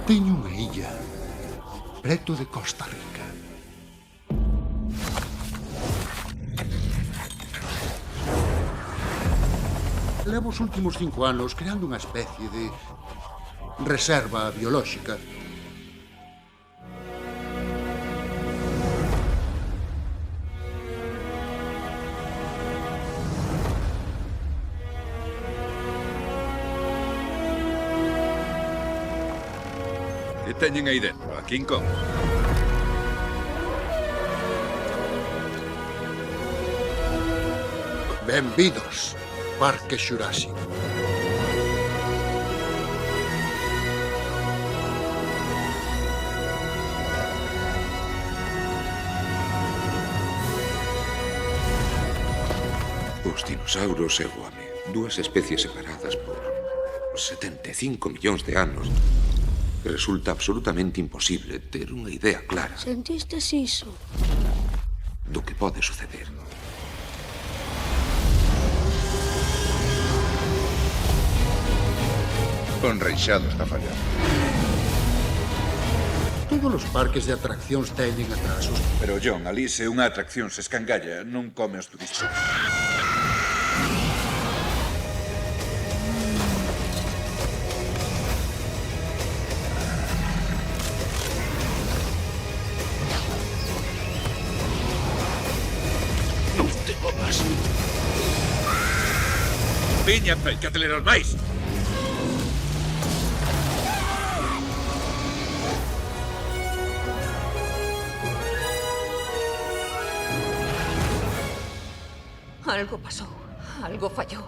Teño unha illa preto de Costa Rica. Levo os últimos 5 anos creando unha especie de reserva biolóxica. Que teñen aí dentro? A King Kong? Benvidos, Parque Xurásico. Os dinosauros e o home. Dúas especies separadas por 75 millóns de anos. Resulta absolutamente imposible ter unha idea clara Sentistes iso? do que pode suceder. O enreixado está fallando. Todos os parques de atraccións teñen atrasos. Pero, John, ali se unha atracción se escangalla, non come os turistas. Non te movas. Viña, hai que acelerar máis. Algo pasou. Algo fallou.